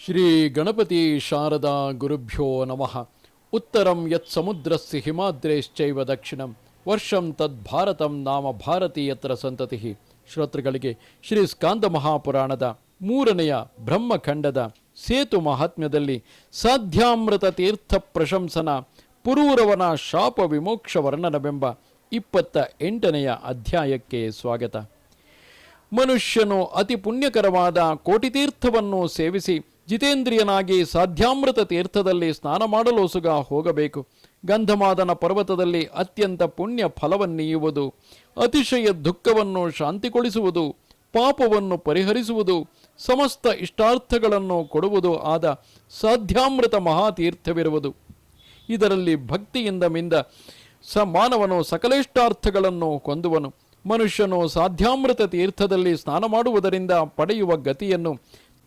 ಶ್ರೀ ಗಣಪತಿ ಶಾರದಾ ಗುರುಭ್ಯೋ ನಮಃ. ಉತ್ತರಂ ಯತ್ ಸಮುದ್ರಸ್ಯ ಹಿಮಾದ್ರೇಶ್ಚೈವ ದಕ್ಷಿಣಂ ವರ್ಷಂ ತದ್ಭಾರತಂ ನಾಮ ಭಾರತೀಯತ್ರ ಸಂತತಿ. ಶ್ರೋತೃಗಳಿಗೆ ಶ್ರೀ ಸ್ಕಾಂದ ಮಹಾಪುರಾಣದ 3ನೆಯ ಬ್ರಹ್ಮಖಂಡದ ಸೇತು ಮಹಾತ್ಮ್ಯದಲ್ಲಿ ಸಾಧ್ಯಾಮೃತ ತೀರ್ಥ ಪ್ರಶಂಸನ ಪುರೂರವನ ಶಾಪ ವಿಮೋಕ್ಷ ವರ್ಣನವೆಂಬ 28ನೆಯ ಅಧ್ಯಾಯಕ್ಕೆ ಸ್ವಾಗತ. ಮನುಷ್ಯನು ಅತಿ ಪುಣ್ಯಕರವಾದ ಕೋಟಿತೀರ್ಥವನ್ನು ಸೇವಿಸಿ ಜಿತೇಂದ್ರಿಯನಾಗಿ ಸಾಧ್ಯಾಮೃತ ತೀರ್ಥದಲ್ಲಿ ಸ್ನಾನ ಮಾಡಲೋಸುಗ ಹೋಗಬೇಕು. ಗಂಧಮಾದನ ಪರ್ವತದಲ್ಲಿ ಅತ್ಯಂತ ಪುಣ್ಯ ಫಲವನ್ನೀಯುವುದು, ಅತಿಶಯ ದುಃಖವನ್ನು ಶಾಂತಿಗೊಳಿಸುವುದು, ಪಾಪವನ್ನು ಪರಿಹರಿಸುವುದು, ಸಮಸ್ತ ಇಷ್ಟಾರ್ಥಗಳನ್ನು ಕೊಡುವುದು ಆದ ಸಾಧ್ಯಾಮೃತ ಮಹಾತೀರ್ಥವಿರುವುದು. ಇದರಲ್ಲಿ ಭಕ್ತಿಯಿಂದ ಮಿಂದ ಮಾನವನು ಸಕಲೇಷ್ಟಾರ್ಥಗಳನ್ನು ಹೊಂದುವನು. ಮನುಷ್ಯನು ಸಾಧ್ಯಾಮೃತ ತೀರ್ಥದಲ್ಲಿ ಸ್ನಾನ ಮಾಡುವುದರಿಂದ ಪಡೆಯುವ ಗತಿಯನ್ನು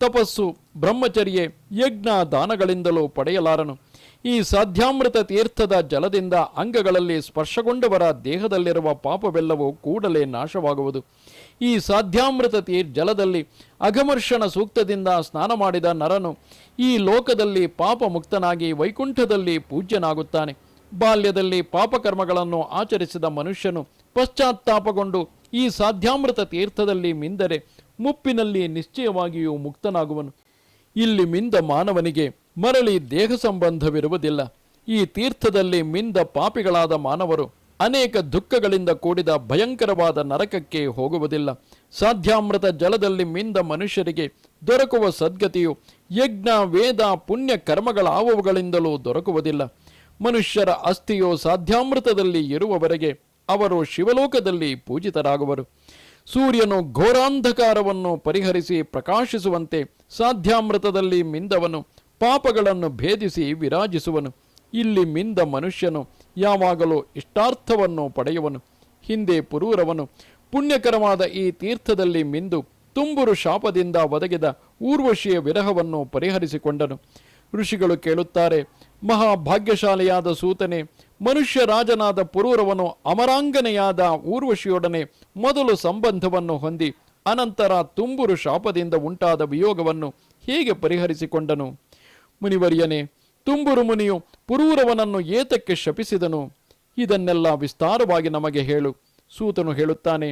ತಪಸ್ಸು, ಬ್ರಹ್ಮಚರ್ಯೆ, ಯಜ್ಞ, ದಾನಗಳಿಂದಲೂ ಪಡೆಯಲಾರನು. ಈ ಸಾಧ್ಯಾಮೃತ ತೀರ್ಥದ ಜಲದಿಂದ ಅಂಗಗಳಲ್ಲಿ ಸ್ಪರ್ಶಗೊಂಡವರ ದೇಹದಲ್ಲಿರುವ ಪಾಪವೆಲ್ಲವೂ ಕೂಡಲೇ ನಾಶವಾಗುವುದು. ಈ ಸಾಧ್ಯಾಮೃತ ಜಲದಲ್ಲಿ ಅಘಮರ್ಷಣ ಸೂಕ್ತದಿಂದ ಸ್ನಾನ ಮಾಡಿದ ನರನು ಈ ಲೋಕದಲ್ಲಿ ಪಾಪ ಮುಕ್ತನಾಗಿ ವೈಕುಂಠದಲ್ಲಿ ಪೂಜ್ಯನಾಗುತ್ತಾನೆ. ಬಾಲ್ಯದಲ್ಲಿ ಪಾಪಕರ್ಮಗಳನ್ನು ಆಚರಿಸಿದ ಮನುಷ್ಯನು ಪಶ್ಚಾತ್ತಾಪಗೊಂಡು ಈ ಸಾಧ್ಯಾಮೃತ ತೀರ್ಥದಲ್ಲಿ ಮಿಂದರೆ ಮುಪ್ಪಿನಲ್ಲಿ ನಿಶ್ಚಯವಾಗಿಯೂ ಮುಕ್ತನಾಗುವನು. ಇಲ್ಲಿ ಮಿಂದ ಮಾನವನಿಗೆ ಮರಳಿ ದೇಹ ಸಂಬಂಧವಿರುವುದಿಲ್ಲ. ಈ ತೀರ್ಥದಲ್ಲಿ ಮಿಂದ ಪಾಪಿಗಳಾದ ಮಾನವರು ಅನೇಕ ದುಃಖಗಳಿಂದ ಕೂಡಿದ ಭಯಂಕರವಾದ ನರಕಕ್ಕೆ ಹೋಗುವುದಿಲ್ಲ. ಸಾಧ್ಯಾಮೃತ ಜಲದಲ್ಲಿ ಮಿಂದ ಮನುಷ್ಯರಿಗೆ ದೊರಕುವ ಸದ್ಗತಿಯು ಯಜ್ಞ, ವೇದ, ಪುಣ್ಯ ಕರ್ಮಗಳಾವುಗಳಿಂದಲೂ ದೊರಕುವುದಿಲ್ಲ. ಮನುಷ್ಯರ ಅಸ್ಥಿಯು ಸಾಧ್ಯಾಮೃತದಲ್ಲಿ ಇರುವವರೆಗೆ ಅವರು ಶಿವಲೋಕದಲ್ಲಿ ಪೂಜಿತರಾಗುವರು. ಸೂರ್ಯನು ಘೋರಾಂಧಕಾರವನ್ನು ಪರಿಹರಿಸಿ ಪ್ರಕಾಶಿಸುವಂತೆ ಸಾಧ್ಯಾಮೃತದಲ್ಲಿ ಮಿಂದವನು ಪಾಪಗಳನ್ನು ಭೇದಿಸಿ ವಿರಾಜಿಸುವನು. ಇಲ್ಲಿ ಮಿಂದ ಮನುಷ್ಯನು ಯಾವಾಗಲೂ ಇಷ್ಟಾರ್ಥವನ್ನು ಪಡೆಯುವನು. ಹಿಂದೆ ಪುರೂರವನು ಪುಣ್ಯಕರವಾದ ಈ ತೀರ್ಥದಲ್ಲಿ ಮಿಂದು ತುಂಬುರು ಶಾಪದಿಂದ ಒದಗಿದ ಊರ್ವಶಿಯ ವಿರಹವನ್ನು ಪರಿಹರಿಸಿಕೊಂಡನು. ಋಷಿಗಳು ಕೇಳುತ್ತಾರೆ, ಮಹಾಭಾಗ್ಯಶಾಲಿಯಾದ ಸೂತನೆ, ಮನುಷ್ಯ ರಾಜನಾದ ಪುರೂರವನು ಅಮರಾಂಗನೆಯಾದ ಊರ್ವಶಿಯೊಡನೆ ಮೊದಲು ಸಂಬಂಧವನ್ನು ಹೊಂದಿ ಅನಂತರ ತುಂಬುರು ಶಾಪದಿಂದ ಉಂಟಾದ ವಿಯೋಗವನ್ನು ಹೇಗೆ ಪರಿಹರಿಸಿಕೊಂಡನು? ಮುನಿವರ್ಯನೇ, ತುಂಬುರು ಮುನಿಯು ಪುರೂರವನನ್ನು ಏತಕ್ಕೆ ಶಪಿಸಿದನು? ಇದನ್ನೆಲ್ಲ ವಿಸ್ತಾರವಾಗಿ ನಮಗೆ ಹೇಳು. ಸೂತನು ಹೇಳುತ್ತಾನೆ,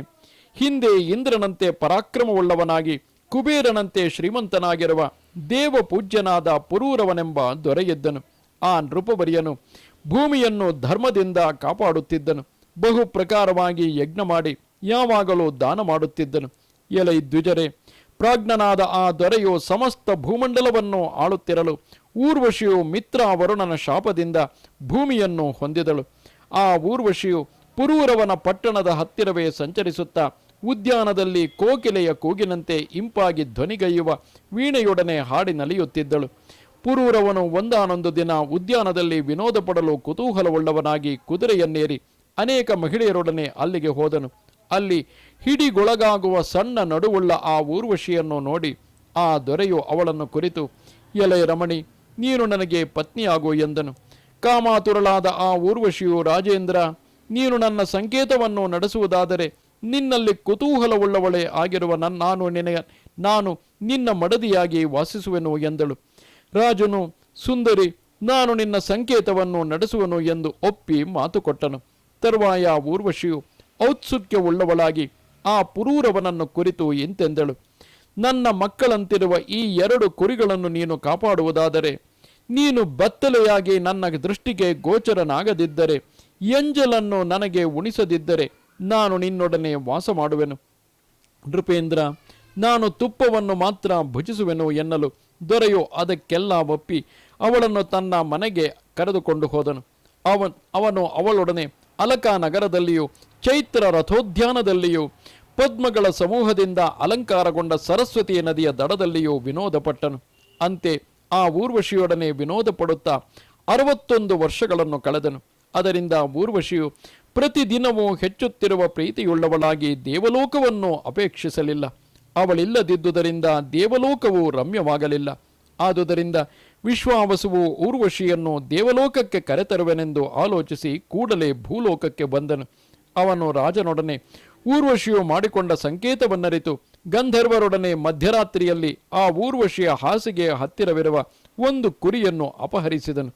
ಹಿಂದೆ ಇಂದ್ರನಂತೆ ಪರಾಕ್ರಮವುಳ್ಳವನಾಗಿ ಕುಬೇರನಂತೆ ಶ್ರೀಮಂತನಾಗಿರುವ ದೇವಪೂಜ್ಯನಾದ ಪುರೂರವನೆಂಬ ದೊರೆಯಿದ್ದನು. ಆ ನೃಪವರ್ಯನು ಭೂಮಿಯನ್ನು ಧರ್ಮದಿಂದ ಕಾಪಾಡುತ್ತಿದ್ದನು. ಬಹು ಪ್ರಕಾರವಾಗಿ ಯಜ್ಞ ಮಾಡಿ ಯಾವಾಗಲೂ ದಾನ ಮಾಡುತ್ತಿದ್ದನು. ಎಲೈ ದ್ವಿಜರೇ, ಪ್ರಾಜ್ಞನಾದ ಆ ದೊರೆಯು ಸಮಸ್ತ ಭೂಮಂಡಲವನ್ನು ಆಳುತ್ತಿರಲು ಊರ್ವಶಿಯು ಮಿತ್ರ ವರುಣನ ಶಾಪದಿಂದ ಭೂಮಿಯನ್ನು ಹೊಂದಿದಳು. ಆ ಊರ್ವಶಿಯು ಪುರೂರವನ ಪಟ್ಟಣದ ಹತ್ತಿರವೇ ಸಂಚರಿಸುತ್ತಾ ಉದ್ಯಾನದಲ್ಲಿ ಕೋಕಿಲೆಯ ಕೂಗಿನಂತೆ ಇಂಪಾಗಿ ಧ್ವನಿಗೈಯುವ ವೀಣೆಯೊಡನೆ ಹಾಡಿ ನಲಿಯುತ್ತಿದ್ದಳು. ಪುರೂರವನು ಒಂದಾನೊಂದು ದಿನ ಉದ್ಯಾನದಲ್ಲಿ ವಿನೋದ ಪಡಲು ಕುತೂಹಲವುಳ್ಳವನಾಗಿ ಕುದುರೆಯನ್ನೇರಿ ಅನೇಕ ಮಹಿಳೆಯರೊಡನೆ ಅಲ್ಲಿಗೆ ಹೋದನು. ಅಲ್ಲಿ ಹಿಡಿಗೊಳಗಾಗುವ ಸಣ್ಣ ನಡುವುಳ್ಳ ಆ ಊರ್ವಶಿಯನ್ನು ನೋಡಿ ಆ ದೊರೆಯು ಅವಳನ್ನು ಕುರಿತು, ಎಲೆ ರಮಣಿ, ನೀನು ನನಗೆ ಪತ್ನಿಯಾಗು ಎಂದನು. ಕಾಮಾತುರಳಾದ ಆ ಊರ್ವಶಿಯು, ರಾಜೇಂದ್ರ, ನೀನು ನನ್ನ ಸಂಕೇತವನ್ನು ನಡೆಸುವುದಾದರೆ ನಿನ್ನಲ್ಲಿ ಕುತೂಹಲವುಳ್ಳವಳೇ ಆಗಿರುವ ನಾನು ನಿನ್ನ ಮಡದಿಯಾಗಿ ವಾಸಿಸುವೆನು ಎಂದಳು. ರಾಜನು, ಸುಂದರಿ, ನಾನು ನಿನ್ನ ಸಂಕೇತವನ್ನು ನಡೆಸುವನು ಎಂದು ಒಪ್ಪಿ ಮಾತು ಕೊಟ್ಟನು. ತರುವಾಯ ಊರ್ವಶಿಯು ಔತ್ಸುಕ್ಯವುಳ್ಳವಳಾಗಿ ಆ ಪುರೂರವನನ್ನು ಕುರಿತು ಇಂತೆಂದಳು, ನನ್ನ ಮಕ್ಕಳಂತಿರುವ ಈ 2 ಕುರಿಗಳನ್ನು ನೀನು ಕಾಪಾಡುವುದಾದರೆ, ನೀನು ಬತ್ತಲೆಯಾಗಿ ನನ್ನ ದೃಷ್ಟಿಗೆ ಗೋಚರನಾಗದಿದ್ದರೆ, ಎಂಜಲನ್ನು ನನಗೆ ಉಣಿಸದಿದ್ದರೆ ನಾನು ನಿನ್ನೊಡನೆ ವಾಸ ಮಾಡುವೆನು. ನೃಪೇಂದ್ರ, ನಾನು ತುಪ್ಪವನ್ನು ಮಾತ್ರ ಭುಜಿಸುವೆನು ಎನ್ನಲು ದೊರೆಯು ಅದಕ್ಕೆಲ್ಲ ಒಪ್ಪಿ ಅವಳನ್ನು ತನ್ನ ಮನೆಗೆ ಕರೆದುಕೊಂಡು ಹೋದನು. ಅವನು ಅವಳೊಡನೆ ಅಲಕಾ ನಗರದಲ್ಲಿಯೂ ಚೈತ್ರ ರಥೋದ್ಯಾನದಲ್ಲಿಯೂ ಪದ್ಮಗಳ ಸಮೂಹದಿಂದ ಅಲಂಕಾರಗೊಂಡ ಸರಸ್ವತಿ ನದಿಯ ದಡದಲ್ಲಿಯೂ ವಿನೋದಪಟ್ಟನು. ಅಂತೆ ಆ ಊರ್ವಶಿಯೊಡನೆ ವಿನೋದ ಪಡುತ್ತಾ 61 ವರ್ಷಗಳನ್ನು ಕಳೆದನು. ಅದರಿಂದ ಊರ್ವಶಿಯು ಪ್ರತಿದಿನವೂ ಹೆಚ್ಚುತ್ತಿರುವ ಪ್ರೀತಿಯುಳ್ಳವಳಾಗಿ ದೇವಲೋಕವನ್ನು ಅಪೇಕ್ಷಿಸಲಿಲ್ಲ. ಅವಳಿಲ್ಲದಿದ್ದುದರಿಂದ ದೇವಲೋಕವು ರಮ್ಯವಾಗಲಿಲ್ಲ. ಆದುದರಿಂದ ವಿಶ್ವಾವಸುವು ಊರ್ವಶಿಯನ್ನು ದೇವಲೋಕಕ್ಕೆ ಕರೆತರುವೆನೆಂದು ಆಲೋಚಿಸಿ ಕೂಡಲೇ ಭೂಲೋಕಕ್ಕೆ ಬಂದನು. ಅವನು ರಾಜನೊಡನೆ ಊರ್ವಶಿಯು ಮಾಡಿಕೊಂಡ ಸಂಕೇತವನ್ನರಿತು ಗಂಧರ್ವರೊಡನೆ ಮಧ್ಯರಾತ್ರಿಯಲ್ಲಿ ಆ ಊರ್ವಶಿಯ ಹಾಸಿಗೆಯ ಹತ್ತಿರವಿರುವ ಒಂದು ಕುರಿಯನ್ನು ಅಪಹರಿಸಿದನು.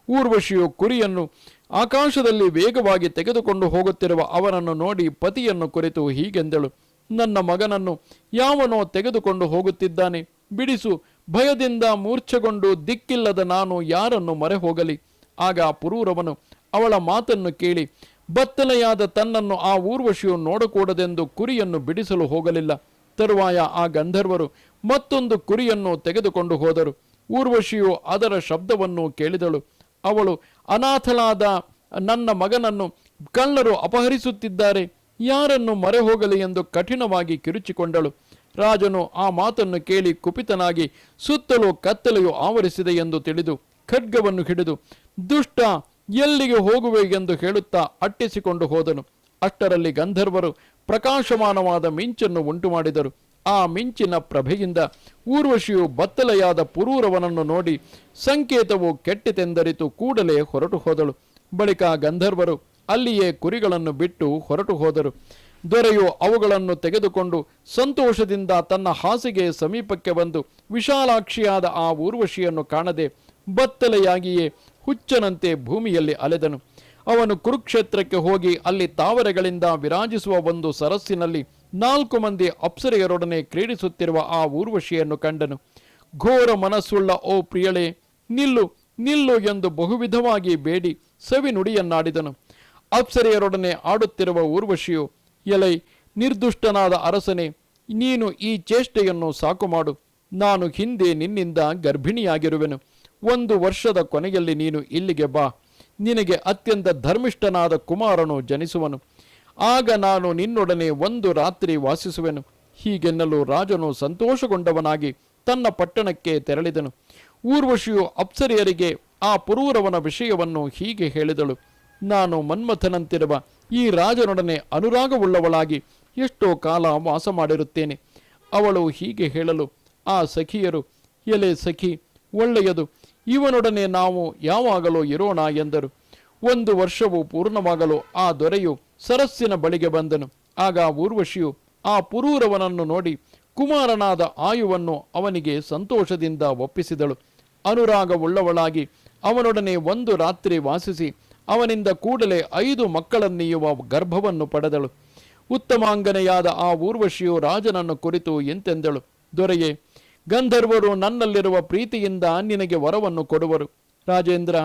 ಊರ್ವಶಿಯು ಕುರಿಯನ್ನು ಆಕಾಶದಲ್ಲಿ ವೇಗವಾಗಿ ತೆಗೆದುಕೊಂಡು ಹೋಗುತ್ತಿರುವ ಅವನನ್ನು ನೋಡಿ ಪತಿಯನ್ನು ಕುರಿತು ಹೀಗೆಂದಳು, ನನ್ನ ಮಗನನ್ನು ಯಾವನೋ ತೆಗೆದುಕೊಂಡು ಹೋಗುತ್ತಿದ್ದಾನೆ, ಬಿಡಿಸು. ಭಯದಿಂದ ಮೂರ್ಛೆಗೊಂಡು ದಿಕ್ಕಿಲ್ಲದ ನಾನು ಯಾರನ್ನು ಮೊರೆ ಹೋಗಲಿ. ಆಗ ಪುರೂರವನು ಅವಳ ಮಾತನ್ನು ಕೇಳಿ ಬತ್ತಲೆಯಾದ ತನ್ನನ್ನು ಆ ಊರ್ವಶಿಯು ನೋಡಕೂಡದೆಂದು ಕುರಿಯನ್ನು ಬಿಡಿಸಲು ಹೋಗಲಿಲ್ಲ. ತರುವಾಯ ಆ ಗಂಧರ್ವರು ಮತ್ತೊಂದು ಕುರಿಯನ್ನು ತೆಗೆದುಕೊಂಡು ಹೋದರು. ಊರ್ವಶಿಯು ಅದರ ಶಬ್ದವನ್ನು ಕೇಳಿದಳು. ಅವಳು, ಅನಾಥಳಾದ ನನ್ನ ಮಗನನ್ನು ಕಳ್ಳರು ಅಪಹರಿಸುತ್ತಿದ್ದಾರೆ, ಯಾರನ್ನು ಮೊರೆ ಹೋಗಲಿ ಎಂದು ಕಠಿಣವಾಗಿ ಕಿರುಚಿಕೊಂಡಳು. ರಾಜನು ಆ ಮಾತನ್ನು ಕೇಳಿ ಕುಪಿತನಾಗಿ ಸುತ್ತಲೂ ಕತ್ತಲೆಯು ಆವರಿಸಿದೆ ಎಂದು ತಿಳಿದು ಖಡ್ಗವನ್ನು ಹಿಡಿದು, ದುಷ್ಟ, ಎಲ್ಲಿಗೆ ಹೋಗುವೆ ಎಂದು ಹೇಳುತ್ತಾ ಅಟ್ಟಿಸಿಕೊಂಡು ಹೋದನು. ಅಷ್ಟರಲ್ಲಿ ಗಂಧರ್ವರು ಪ್ರಕಾಶಮಾನವಾದ ಮಿಂಚನ್ನು ಉಂಟು ಮಾಡಿದರು. ಆ ಮಿಂಚಿನ ಪ್ರಭೆಯಿಂದ ಊರ್ವಶಿಯು ಬತ್ತಲೆಯಾದ ಪುರೂರವನನ್ನು ನೋಡಿ ಸಂಕೇತವು ಕೆಟ್ಟಿತೆಂದರಿತು ಕೂಡಲೇ ಹೊರಟು ಹೋದಳು. ಬಳಿಕ ಗಂಧರ್ವರು ಅಲ್ಲಿಯೇ ಕುರಿಗಳನ್ನು ಬಿಟ್ಟು ಹೊರಟು ಹೋದರು. ದೊರೆಯು ಅವುಗಳನ್ನು ತೆಗೆದುಕೊಂಡು ಸಂತೋಷದಿಂದ ತನ್ನ ಹಾಸಿಗೆಯ ಸಮೀಪಕ್ಕೆ ಬಂದು ವಿಶಾಲಾಕ್ಷಿಯಾದ ಆ ಊರ್ವಶಿಯನ್ನು ಕಾಣದೆ ಬತ್ತಲೆಯಾಗಿಯೇ ಹುಚ್ಚನಂತೆ ಭೂಮಿಯಲ್ಲಿ ಅಲೆದನು. ಅವನು ಕುರುಕ್ಷೇತ್ರಕ್ಕೆ ಹೋಗಿ ಅಲ್ಲಿ ತಾವರೆಗಳಿಂದ ವಿರಾಜಿಸುವ ಒಂದು ಸರಸ್ಸಿನಲ್ಲಿ 4 ಮಂದಿ ಅಪ್ಸರೆಯರೊಡನೆ ಕ್ರೀಡಿಸುತ್ತಿರುವ ಆ ಊರ್ವಶಿಯನ್ನು ಕಂಡನು. ಘೋರ ಮನಸ್ಸುಳ್ಳ ಓ ಪ್ರಿಯಳೇ, ನಿಲ್ಲು ನಿಲ್ಲು ಎಂದು ಬಹುವಿಧವಾಗಿ ಬೇಡಿ ಸವಿ ನುಡಿಯನ್ನಾಡಿದನು. ಅಪ್ಸರೆಯರೊಡನೆ ಆಡುತ್ತಿರುವ ಊರ್ವಶಿಯು, ಎಲೈ ನಿರ್ದುಷ್ಟನಾದ ಅರಸನೇ, ನೀನು ಈ ಚೇಷ್ಟೆಯನ್ನು ಸಾಕು ಮಾಡು. ನಾನು ಹಿಂದೆ ನಿನ್ನಿಂದ ಗರ್ಭಿಣಿಯಾಗಿರುವೆನು. 1 ವರ್ಷದ ಕೊನೆಯಲ್ಲಿ ನೀನು ಇಲ್ಲಿಗೆ ಬಾ. ನಿನಗೆ ಅತ್ಯಂತ ಧರ್ಮಿಷ್ಠನಾದ ಕುಮಾರನು ಜನಿಸುವನು. ಆಗ ನಾನು ನಿನ್ನೊಡನೆ 1 ರಾತ್ರಿ ವಾಸಿಸುವೆನು. ಹೀಗೆನ್ನಲು ರಾಜನು ಸಂತೋಷಗೊಂಡವನಾಗಿ ತನ್ನ ಪಟ್ಟಣಕ್ಕೆ ತೆರಳಿದನು. ಊರ್ವಶಿಯು ಅಪ್ಸರೆಯರಿಗೆ ಆ ಪುರೂರವನ ವಿಷಯವನ್ನು ಹೀಗೆ ಹೇಳಿದಳು, ನಾನು ಮನ್ಮಥನಂತಿರುವ ಈ ರಾಜನೊಡನೆ ಅನುರಾಗವುಳ್ಳವಳಾಗಿ ಎಷ್ಟೋ ಕಾಲ ವಾಸ ಮಾಡಿರುತ್ತೇನೆ. ಅವಳು ಹೀಗೆ ಹೇಳಲು ಆ ಸಖಿಯರು, ಎಲೆ ಸಖಿ, ಒಳ್ಳೆಯದು, ಇವನೊಡನೆ ನಾವು ಯಾವಾಗಲೂ ಇರೋಣ ಎಂದರು. 1 ವರ್ಷವು ಪೂರ್ಣವಾಗಲು ಆ ದೊರೆಯು ಸರಸ್ಸಿನ ಬಳಿಗೆ ಬಂದನು. ಆಗ ಊರ್ವಶಿಯು ಆ ಪುರೂರವನನ್ನು ನೋಡಿ ಕುಮಾರನಾದ ಆಯುವನ್ನು ಅವನಿಗೆ ಸಂತೋಷದಿಂದ ಒಪ್ಪಿಸಿದಳು. ಅನುರಾಗವುಳ್ಳವಳಾಗಿ ಅವನೊಡನೆ 1 ರಾತ್ರಿ ವಾಸಿಸಿ ಅವನಿಂದ ಕೂಡಲೇ 5 ಮಕ್ಕಳನ್ನೀಯುವ ಗರ್ಭವನ್ನು ಪಡೆದಳು. ಉತ್ತಮಾಂಗನೆಯಾದ ಆ ಊರ್ವಶಿಯು ರಾಜನನ್ನು ಕುರಿತು ಎಂತೆಂದಳು, ದೊರೆಯೇ, ಗಂಧರ್ವರು ನನ್ನಲ್ಲಿರುವ ಪ್ರೀತಿಯಿಂದ ನಿನಗೆ ವರವನ್ನು ಕೊಡುವರು. ರಾಜೇಂದ್ರ,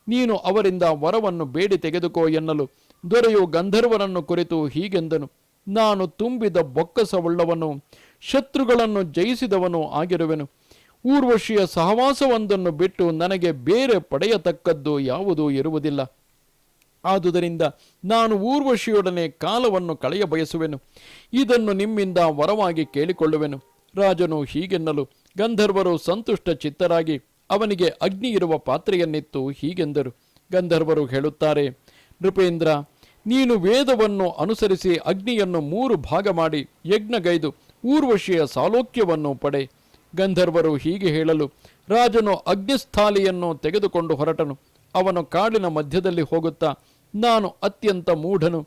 ನೀನು ಅವರಿಂದ ವರವನ್ನು ಬೇಡಿ ತೆಗೆದುಕೋ ಎನ್ನಲು ದೊರೆಯು ಗಂಧರ್ವರನ್ನು ಕುರಿತು ಹೀಗೆಂದನು, ನಾನು ತುಂಬಿದ ಬೊಕ್ಕಸವುಳ್ಳವನು, ಶತ್ರುಗಳನ್ನು ಜಯಿಸಿದವನು ಆಗಿರುವೆನು. ಊರ್ವಶಿಯ ಸಹವಾಸವೊಂದನ್ನು ಬಿಟ್ಟು ನನಗೆ ಬೇರೆ ಪಡೆಯತಕ್ಕದ್ದು ಯಾವುದೂ ಇರುವುದಿಲ್ಲ. ಆದುದರಿಂದ ನಾನು ಊರ್ವಶಿಯೊಡನೆ ಕಾಲವನ್ನು ಕಳೆಯ ಬಯಸುವೆನು. ಇದನ್ನು ನಿಮ್ಮಿಂದ ವರವಾಗಿ ಕೇಳಿಕೊಳ್ಳುವೆನು. ರಾಜನು ಹೀಗೆನ್ನಲು ಗಂಧರ್ವರು ಸಂತುಷ್ಟ ಚಿತ್ತರಾಗಿ ಅವನಿಗೆ ಅಗ್ನಿ ಇರುವ ಪಾತ್ರೆಯನ್ನಿತ್ತು ಹೀಗೆಂದರು. ಗಂಧರ್ವರು ಹೇಳುತ್ತಾರೆ, ನೃಪೇಂದ್ರ, ನೀನು ವೇದವನ್ನು ಅನುಸರಿಸಿ ಅಗ್ನಿಯನ್ನು 3 ಭಾಗ ಮಾಡಿ ಯಜ್ಞಗೈದು ಊರ್ವಶಿಯ ಸಾಲೋಕ್ಯವನ್ನು ಪಡೆ. ಗಂಧರ್ವರು ಹೀಗೆ ಹೇಳಲು ರಾಜನು ಅಗ್ನಿಸ್ಥಾಲಿಯನ್ನು ತೆಗೆದುಕೊಂಡು ಹೊರಟನು. ಅವನು ಕಾಡಿನ ಮಧ್ಯದಲ್ಲಿ ಹೋಗುತ್ತಾ, ನಾನು ಅತ್ಯಂತ ಮೂಢನು,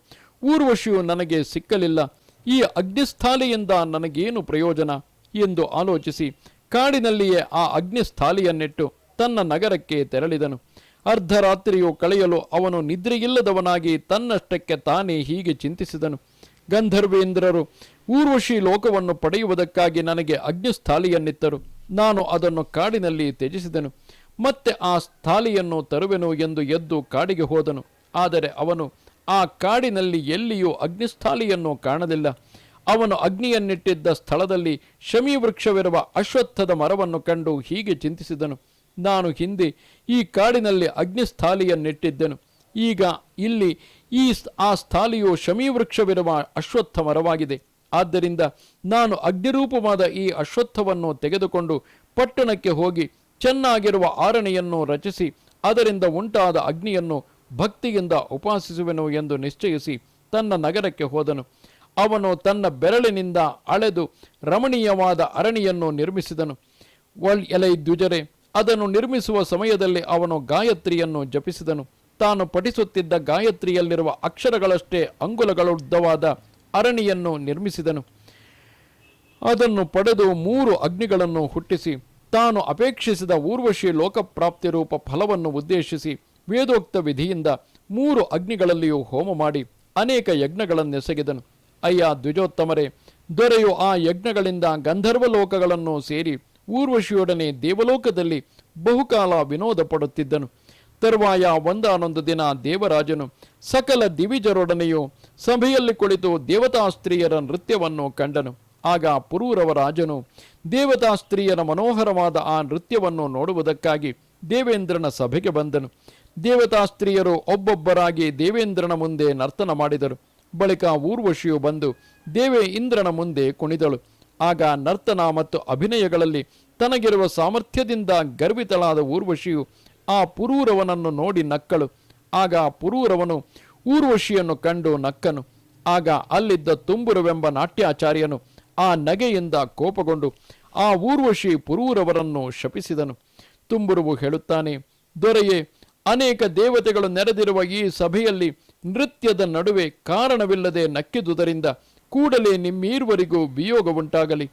ಊರ್ವಶಿಯು ನನಗೆ ಸಿಕ್ಕಲಿಲ್ಲ, ಈ ಅಗ್ನಿಸ್ಥಾಲಿಯಿಂದ ನನಗೇನು ಪ್ರಯೋಜನ ಎಂದು ಆಲೋಚಿಸಿ ಕಾಡಿನಲ್ಲಿಯೇ ಆ ಅಗ್ನಿಸ್ಥಾಲಿಯನ್ನಿಟ್ಟು ತನ್ನ ನಗರಕ್ಕೆ ತೆರಳಿದನು. ಅರ್ಧರಾತ್ರಿಯು ಕಳೆಯಲು ಅವನು ನಿದ್ರೆಯಿಲ್ಲದವನಾಗಿ ತನ್ನಷ್ಟಕ್ಕೆ ತಾನೇ ಹೀಗೆ ಚಿಂತಿಸಿದನು, ಗಂಧರ್ವೇಂದ್ರರು ಊರ್ವಶಿ ಲೋಕವನ್ನು ಪಡೆಯುವುದಕ್ಕಾಗಿ ನನಗೆ ಅಗ್ನಿಸ್ಥಾಲಿಯನ್ನಿತ್ತರು. ನಾನು ಅದನ್ನು ಕಾಡಿನಲ್ಲಿ ತ್ಯಜಿಸಿದನು. ಮತ್ತೆ ಆ ಸ್ಥಾಲಿಯನ್ನು ತರುವೆನು ಎಂದು ಎದ್ದು ಕಾಡಿಗೆ ಹೋದನು. ಆದರೆ ಅವನು ಆ ಕಾಡಿನಲ್ಲಿ ಎಲ್ಲಿಯೂ ಅಗ್ನಿಸ್ಥಾಲಿಯನ್ನು ಕಾಣಲಿಲ್ಲ. ಅವನು ಅಗ್ನಿಯನ್ನಿಟ್ಟಿದ್ದ ಸ್ಥಳದಲ್ಲಿ ಶಮಿ ವೃಕ್ಷವಿರುವ ಅಶ್ವತ್ಥದ ಮರವನ್ನು ಕಂಡು ಹೀಗೆ ಚಿಂತಿಸಿದನು, ನಾನು ಹಿಂದೆ ಈ ಕಾಡಿನಲ್ಲಿ ಅಗ್ನಿಸ್ಥಾಲಿಯನ್ನಿಟ್ಟಿದ್ದೆನು. ಈಗ ಇಲ್ಲಿ ಆ ಸ್ಥಾಲಿಯು ಶಮಿ ವೃಕ್ಷವಿರುವ ಅಶ್ವತ್ಥ ಮರವಾಗಿದೆ. ಆದ್ದರಿಂದ ನಾನು ಅಗ್ನಿರೂಪವಾದ ಈ ಅಶ್ವತ್ಥವನ್ನು ತೆಗೆದುಕೊಂಡು ಪಟ್ಟಣಕ್ಕೆ ಹೋಗಿ ಚೆನ್ನಾಗಿರುವ ಆರಣೆಯನ್ನು ರಚಿಸಿ ಅದರಿಂದ ಉಂಟಾದ ಅಗ್ನಿಯನ್ನು ಭಕ್ತಿಯಿಂದ ಉಪಾಸಿಸುವೆನು ಎಂದು ನಿಶ್ಚಯಿಸಿ ತನ್ನ ನಗರಕ್ಕೆ ಹೋದನು. ಅವನು ತನ್ನ ಬೆರಳಿನಿಂದ ಅಳೆದು ರಮಣೀಯವಾದ ಅರಣಿಯನ್ನು ನಿರ್ಮಿಸಿದನು. ಎಲೈ ದ್ವಿಜರೆ, ಅದನ್ನು ನಿರ್ಮಿಸುವ ಸಮಯದಲ್ಲಿ ಅವನು ಗಾಯತ್ರಿಯನ್ನು ಜಪಿಸಿದನು. ತಾನು ಪಠಿಸುತ್ತಿದ್ದ ಗಾಯತ್ರಿಯಲ್ಲಿರುವ ಅಕ್ಷರಗಳಷ್ಟೇ ಅಂಗುಲಗಳುದ್ದವಾದ ಅರಣಿಯನ್ನು ನಿರ್ಮಿಸಿದನು. ಅದನ್ನು ಪಡೆದು 3 ಅಗ್ನಿಗಳನ್ನು ಹುಟ್ಟಿಸಿ ತಾನು ಅಪೇಕ್ಷಿಸಿದ ಊರ್ವಶಿ ಲೋಕಪ್ರಾಪ್ತಿ ರೂಪ ಫಲವನ್ನು ಉದ್ದೇಶಿಸಿ ವೇದೋಕ್ತ ವಿಧಿಯಿಂದ 3 ಅಗ್ನಿಗಳಲ್ಲಿಯೂ ಹೋಮ ಮಾಡಿ ಅನೇಕ ಯಜ್ಞಗಳನ್ನೆಸಗಿದನು. ಅಯ್ಯ ದ್ವಿಜೋತ್ತಮರೇ, ದೊರೆಯು ಆ ಯಜ್ಞಗಳಿಂದ ಗಂಧರ್ವ ಲೋಕಗಳನ್ನು ಸೇರಿ ಊರ್ವಶಿಯೊಡನೆ ದೇವಲೋಕದಲ್ಲಿ ಬಹುಕಾಲ ವಿನೋದ ಪಡುತ್ತಿದ್ದನು. ತರುವಾಯ ಒಂದಾನೊಂದು ದಿನ ದೇವರಾಜನು ಸಕಲ ದಿವಿಜರೊಡನೆಯೂ ಸಭೆಯಲ್ಲಿ ಕುಳಿತು ದೇವತಾಸ್ತ್ರೀಯರ ನೃತ್ಯವನ್ನು ಕಂಡನು. ಆಗ ಪುರೂರವ ರಾಜನು ದೇವತಾಸ್ತ್ರೀಯರ ಮನೋಹರವಾದ ಆ ನೃತ್ಯವನ್ನು ನೋಡುವುದಕ್ಕಾಗಿ ದೇವೇಂದ್ರನ ಸಭೆಗೆ ಬಂದನು. ದೇವತಾಸ್ತ್ರೀಯರು ಒಬ್ಬೊಬ್ಬರಾಗಿ ದೇವೇಂದ್ರನ ಮುಂದೆ ನರ್ತನ ಮಾಡಿದರು. ಬಳಿಕ ಊರ್ವಶಿಯು ಬಂದು ಇಂದ್ರನ ಮುಂದೆ ಕುಣಿದಳು. ಆಗ ನರ್ತನ ಮತ್ತು ಅಭಿನಯಗಳಲ್ಲಿ ತನಗಿರುವ ಸಾಮರ್ಥ್ಯದಿಂದ ಗರ್ವಿತಳಾದ ಊರ್ವಶಿಯು ಆ ಪುರೂರವನನ್ನು ನೋಡಿ ನಕ್ಕಳು. ಆಗ ಪುರೂರವನು ಊರ್ವಶಿಯನ್ನು ಕಂಡು ನಕ್ಕನು. ಆಗ ಅಲ್ಲಿದ್ದ ತುಂಬುರುವೆಂಬ ನಾಟ್ಯಾಚಾರ್ಯನು ಆ ನಗೆಯಿಂದ ಕೋಪಗೊಂಡು ಆ ಊರ್ವಶಿ ಪುರೂರವರನ್ನು ಶಪಿಸಿದನು. ತುಂಬುರುವು ಹೇಳುತ್ತಾನೆ, ದೊರೆಯೇ, ಅನೇಕ ದೇವತೆಗಳು ನೆರೆದಿರುವ ಈ ಸಭೆಯಲ್ಲಿ ನೃತ್ಯದ ನಡುವೆ ಕಾರಣವಿಲ್ಲದೆ ನಕ್ಕಿದುದರಿಂದ ಕೂಡಲೇ ನಿಮ್ಮೀರ್ವರಿಗೂ ವಿಯೋಗ ಉಂಟಾಗಲಿ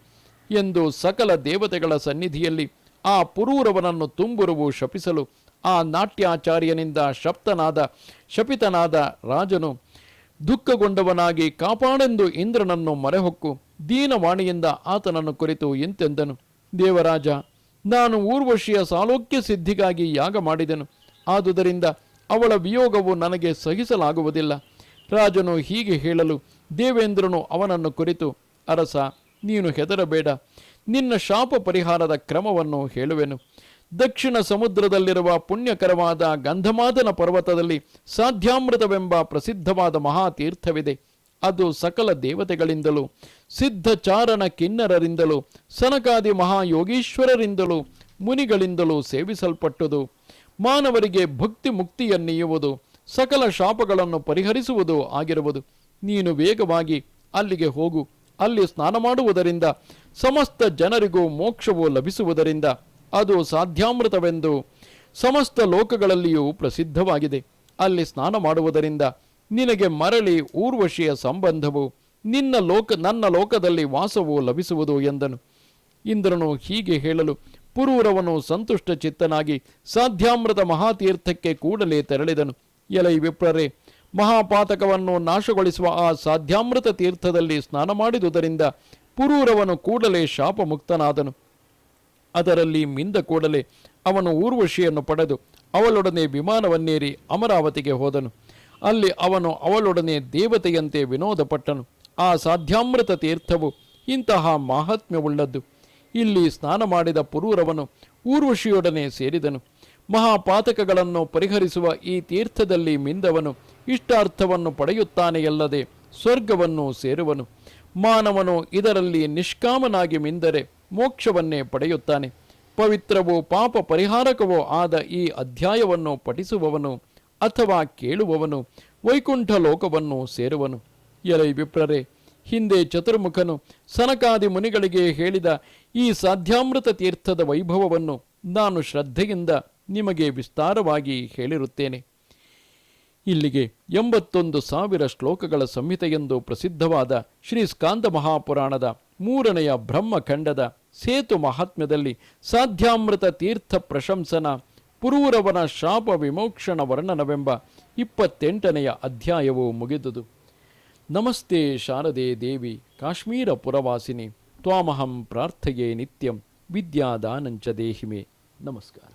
ಎಂದು ಸಕಲ ದೇವತೆಗಳ ಸನ್ನಿಧಿಯಲ್ಲಿ ಆ ಪುರೂರವನನ್ನು ತುಂಬುರುವು ಶಪಿಸಲು ಆ ನಾಟ್ಯಾಚಾರ್ಯನಿಂದ ಶಪಿತನಾದ ರಾಜನು ದುಃಖಗೊಂಡವನಾಗಿ ಕಾಪಾಡೆಂದು ಇಂದ್ರನನ್ನು ಮೊರೆಹೊಕ್ಕು ದೀನವಾಣಿಯಿಂದ ಆತನನ್ನು ಕುರಿತು ಇಂತೆಂದನು. ದೇವರಾಜ, ನಾನು ಊರ್ವಶಿಯ ಸಾಲೋಕ್ಯ ಸಿದ್ಧಿಗಾಗಿ ಯಾಗ ಮಾಡಿದೆನು. ಆದುದರಿಂದ ಅವಳ ವಿಯೋಗವು ನನಗೆ ಸಹಿಸಲಾಗುವುದಿಲ್ಲ. ರಾಜನು ಹೀಗೆ ಹೇಳಲು ದೇವೇಂದ್ರನು ಅವನನ್ನು ಕುರಿತು, ಅರಸ, ನೀನು ಹೆದರಬೇಡ, ನಿನ್ನ ಶಾಪ ಪರಿಹಾರದ ಕ್ರಮವನ್ನು ಹೇಳುವೆನು. ದಕ್ಷಿಣ ಸಮುದ್ರದಲ್ಲಿರುವ ಪುಣ್ಯಕರವಾದ ಗಂಧಮಾದನ ಪರ್ವತದಲ್ಲಿ ಸಾಧ್ಯಾಮೃತವೆಂಬ ಪ್ರಸಿದ್ಧವಾದ ಮಹಾತೀರ್ಥವಿದೆ. ಅದು ಸಕಲ ದೇವತೆಗಳಿಂದಲೂ ಸಿದ್ಧಚಾರಣ ಕಿನ್ನರರಿಂದಲೂ ಸನಕಾದಿ ಮಹಾಯೋಗೀಶ್ವರರಿಂದಲೂ ಮುನಿಗಳಿಂದಲೂ ಸೇವಿಸಲ್ಪಟ್ಟುದು. ಮಾನವರಿಗೆ ಭಕ್ತಿ ಮುಕ್ತಿಯನ್ನೀಯುವುದು, ಸಕಲ ಶಾಪಗಳನ್ನು ಪರಿಹರಿಸುವುದು ಆಗಿರುವುದು. ನೀನು ವೇಗವಾಗಿ ಅಲ್ಲಿಗೆ ಹೋಗು. ಅಲ್ಲಿ ಸ್ನಾನ ಮಾಡುವುದರಿಂದ ಸಮಸ್ತ ಜನರಿಗೂ ಮೋಕ್ಷವು ಲಭಿಸುವುದರಿಂದ ಅದು ಸಾಧ್ಯಾಮೃತವೆಂದು ಸಮಸ್ತ ಲೋಕಗಳಲ್ಲಿಯೂ ಪ್ರಸಿದ್ಧವಾಗಿದೆ. ಅಲ್ಲಿ ಸ್ನಾನ ಮಾಡುವುದರಿಂದ ನಿನಗೆ ಮರಳಿ ಊರ್ವಶಿಯ ಸಂಬಂಧವು ನನ್ನ ಲೋಕದಲ್ಲಿ ವಾಸವು ಲಭಿಸುವುದು ಎಂದನು. ಇಂದ್ರನು ಹೀಗೆ ಹೇಳಲು ಪುರೂರವನು ಸಂತುಷ್ಟ ಚಿತ್ತನಾಗಿ ಸಾಧ್ಯಾಮೃತ ಮಹಾತೀರ್ಥಕ್ಕೆ ಕೂಡಲೇ ತೆರಳಿದನು. ಎಲೈ ವಿಪ್ರರೇ, ಮಹಾಪಾತಕವನ್ನು ನಾಶಗೊಳಿಸುವ ಆ ಸಾಧ್ಯಾಮೃತ ತೀರ್ಥದಲ್ಲಿ ಸ್ನಾನ ಮಾಡಿದುದರಿಂದ ಪುರೂರವನು ಕೂಡಲೇ ಶಾಪ ಮುಕ್ತನಾದನು. ಅದರಲ್ಲಿ ಮಿಂದ ಕೂಡಲೇ ಅವನು ಊರ್ವಶಿಯನ್ನು ಪಡೆದು ಅವಳೊಡನೆ ವಿಮಾನವನ್ನೇರಿ ಅಮರಾವತಿಗೆ ಹೋದನು. ಅಲ್ಲಿ ಅವನು ಅವಳೊಡನೆ ದೇವತೆಯಂತೆ ವಿನೋದಪಟ್ಟನು. ಆ ಸಾಧ್ಯಾಮೃತ ತೀರ್ಥವು ಇಂತಹ ಮಾಹಾತ್ಮ್ಯವುಳ್ಳದ್ದು. ಇಲ್ಲಿ ಸ್ನಾನ ಮಾಡಿದ ಪುರೂರವನು ಊರ್ವಶಿಯೊಡನೆ ಸೇರಿದನು. ಮಹಾಪಾತಕಗಳನ್ನು ಪರಿಹರಿಸುವ ಈ ತೀರ್ಥದಲ್ಲಿ ಮಿಂದವನು ಇಷ್ಟಾರ್ಥವನ್ನು ಪಡೆಯುತ್ತಾನೆಯಲ್ಲದೆ ಸ್ವರ್ಗವನ್ನು ಸೇರುವನು. ಮಾನವನು ಇದರಲ್ಲಿ ನಿಷ್ಕಾಮನಾಗಿ ಮಿಂದರೆ ಮೋಕ್ಷವನ್ನೇ ಪಡೆಯುತ್ತಾನೆ. ಪವಿತ್ರವೋ ಪಾಪ ಪರಿಹಾರಕವೋ ಆದ ಈ ಅಧ್ಯಾಯವನ್ನು ಪಠಿಸುವವನು ಅಥವಾ ಕೇಳುವವನು ವೈಕುಂಠ ಲೋಕವನ್ನು ಸೇರುವನು. ಎಲೈ ವಿಪ್ರರೇ, ಹಿಂದೆ ಚತುರ್ಮುಖನು ಸನಕಾದಿ ಮುನಿಗಳಿಗೆ ಹೇಳಿದ ಈ ಸಾಧ್ಯಾಮೃತ ತೀರ್ಥದ ವೈಭವವನ್ನು ನಾನು ಶ್ರದ್ಧೆಯಿಂದ ನಿಮಗೆ ವಿಸ್ತಾರವಾಗಿ ಹೇಳಿರುತ್ತೇನೆ. ಇಲ್ಲಿಗೆ 81,000 ಶ್ಲೋಕಗಳ ಸಂಹಿತೆಯೆಂದು ಪ್ರಸಿದ್ಧವಾದ ಶ್ರೀ ಸ್ಕಾಂದ ಮಹಾಪುರಾಣದ 3ನೆಯ ಬ್ರಹ್ಮಖಂಡದ ಸೇತು ಮಹಾತ್ಮ್ಯದಲ್ಲಿ ಸಾಧ್ಯಾಮೃತ ತೀರ್ಥ ಪ್ರಶಂಸನ ಪುರೂರವನ ಶಾಪ ವಿಮೋಕ್ಷಣ ವರ್ಣನವೆಂಬ 28ನೆಯ ಅಧ್ಯಾಯವು ಮುಗಿದುದು. ನಮಸ್ತೆ ಶಾರದೆ ದೇವಿ ಕಾಶ್ಮೀರ ಪುರವಾಸಿನಿ ತ್ವಾಮಹಂ ಪ್ರಾರ್ಥಯೇ ನಿತ್ಯಂ ವಿದ್ಯಾದಾನಂಚ ದೇಹಿಮೆ. ನಮಸ್ಕಾರ.